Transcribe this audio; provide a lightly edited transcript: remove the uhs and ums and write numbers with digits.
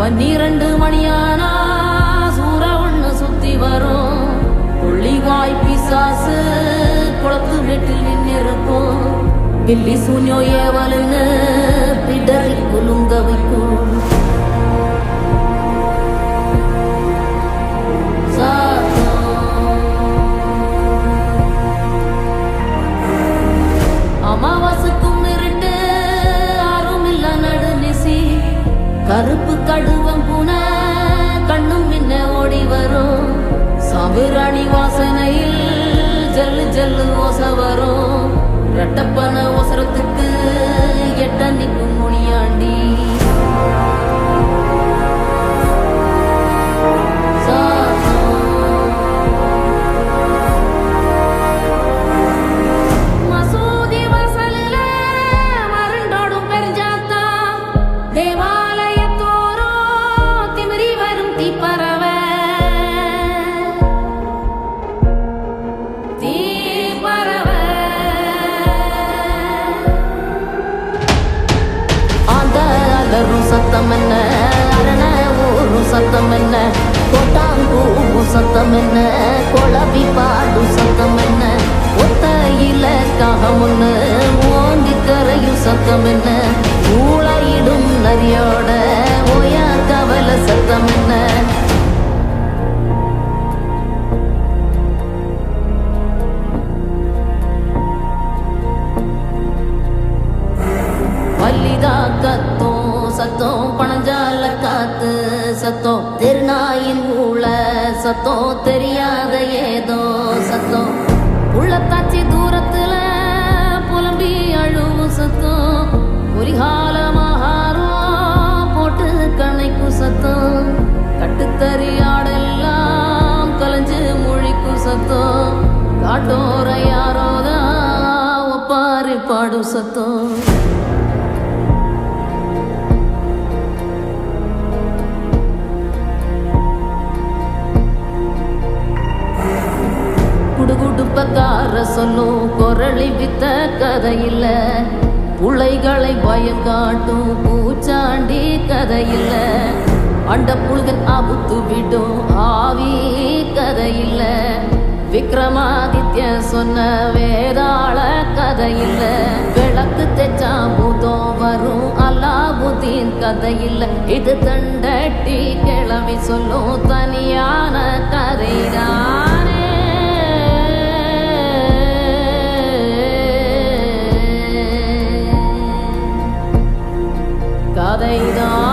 12 மணியானா சூற ஒண்ணு சுத்தி வரும். புள்ளிவாய் பிசாசு குளத்து வீட்டில் நின்னிருக்கும். பில்லி சூன்யோ ஏவலுன்னு பிடரி குலுங்க வைக்கும். அமாவாசைக்கும் இருட்டு ஆறும் இல்ல நடுநிசி. கருப்பு கடுவம் பூன கண்ணும் மின்ன ஓடி வரும். சாம்பிராணி வாசனையில் ஜல்லு ஜல்லு ஓச வரும். ரெட்டப்பன ஒசரத்துக்கு எட்ட நிற்கும் முனியாண்டி. மசூதி வாசலில மருண்டோடும் பெருஞ்சாத்தா. தேவாலயத்தோரோ திமிரி வரும் தீப்பறவ. சத்தம் என்ன அரண ஊரும் சத்தம் என்ன கோட்டாங்கூவும் சத்தம் என்ன கொளவி பாடும் சத்தம் என்ன ஒத்தையில காகமுன்னு ஓங்கி கரையும் சத்தம் என்ன ஊழையிடும் நதியோட ஓயா கவல சத்தம் என்ன வல்லிதா கத்தோ சத்தம் பணஞ்சால காத்து சத்தம் திருநாயின் ஊழ சத்தம் தெரியாத ஏதோ சத்தம் உள்ளத்தாச்சி தூரத்துல புலம்பி அழுவும் சத்தம் குறிகாலமாகாரம் போட்டு கணைக்கும் சத்தம் கட்டுத்தறியாடெல்லாம் கலைஞ்சு முழிக்கும் சத்தம் காட்டோர யாரோதான் ஒப்பாரி பாடும் சத்தம் குடுகுடுப்பக்கார சொல்லும் குரளி வித்த கதையில்ல புள்ளைகளை பயம் காட்டும் பூச்சாண்டி கதையில்ல அண்ட புல்கன் ஆபுத்து விடும் ஆவி கதையில்ல விக்ரமாதித்ய சொன்ன வேதாள கதையில்ல விளக்கு தெச்சா பூதம் வரும் அல்லாபுதீன் கதையில்ல இது தண்டட்டி கிளம்பி சொல்லும் தனியான கதைதானே கதைதான்.